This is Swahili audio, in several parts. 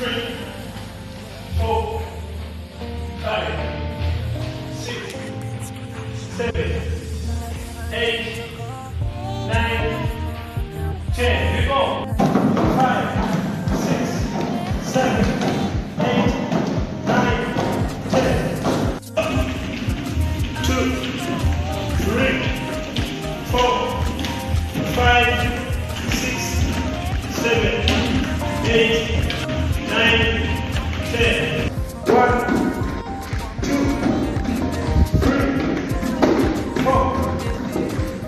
3, 4, 5, 6, 7, 8, 9, 10. We go. 5, 6, 7, 8, 9, 10. 2, 3, 4, 5, 6, 7, 8, 9, 10. 1, 2, 3, 4,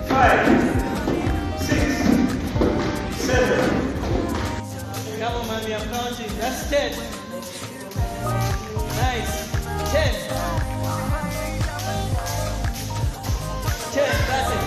5, 6, 7. Come on, mommy, I'm counting. That's 10. Nice. 10. 10. That's it.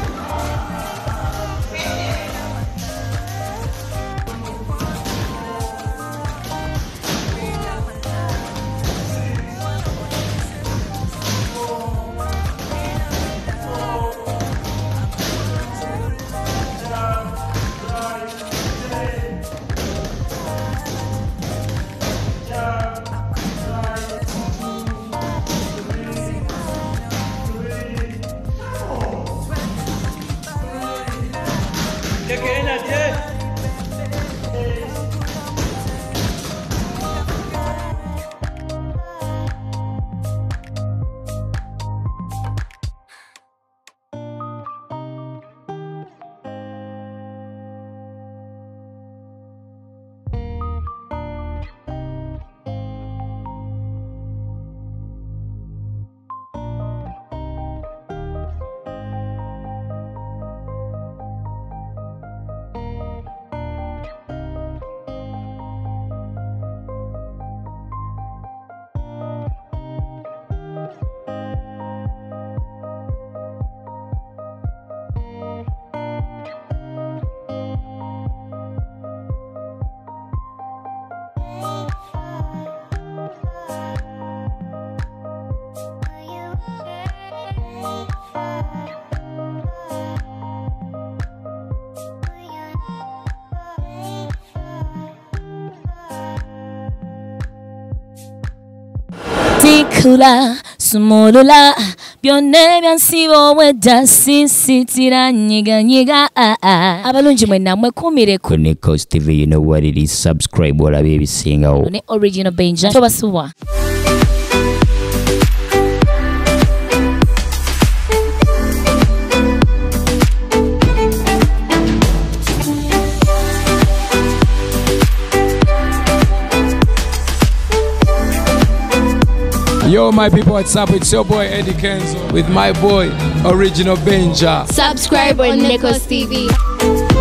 Tikula sumulula byonne byansibo wedda sisitira nyiga abalungi mwe namwe kumire ku NEKOZ TV. You know what it is. Subscribe Bawalabe ebisingawo ne original Benja tobasuwa. Yo, my people, what's up? It's your boy Eddie Kenzo with my boy Original Benja. Subscribe on NEKOZ TV.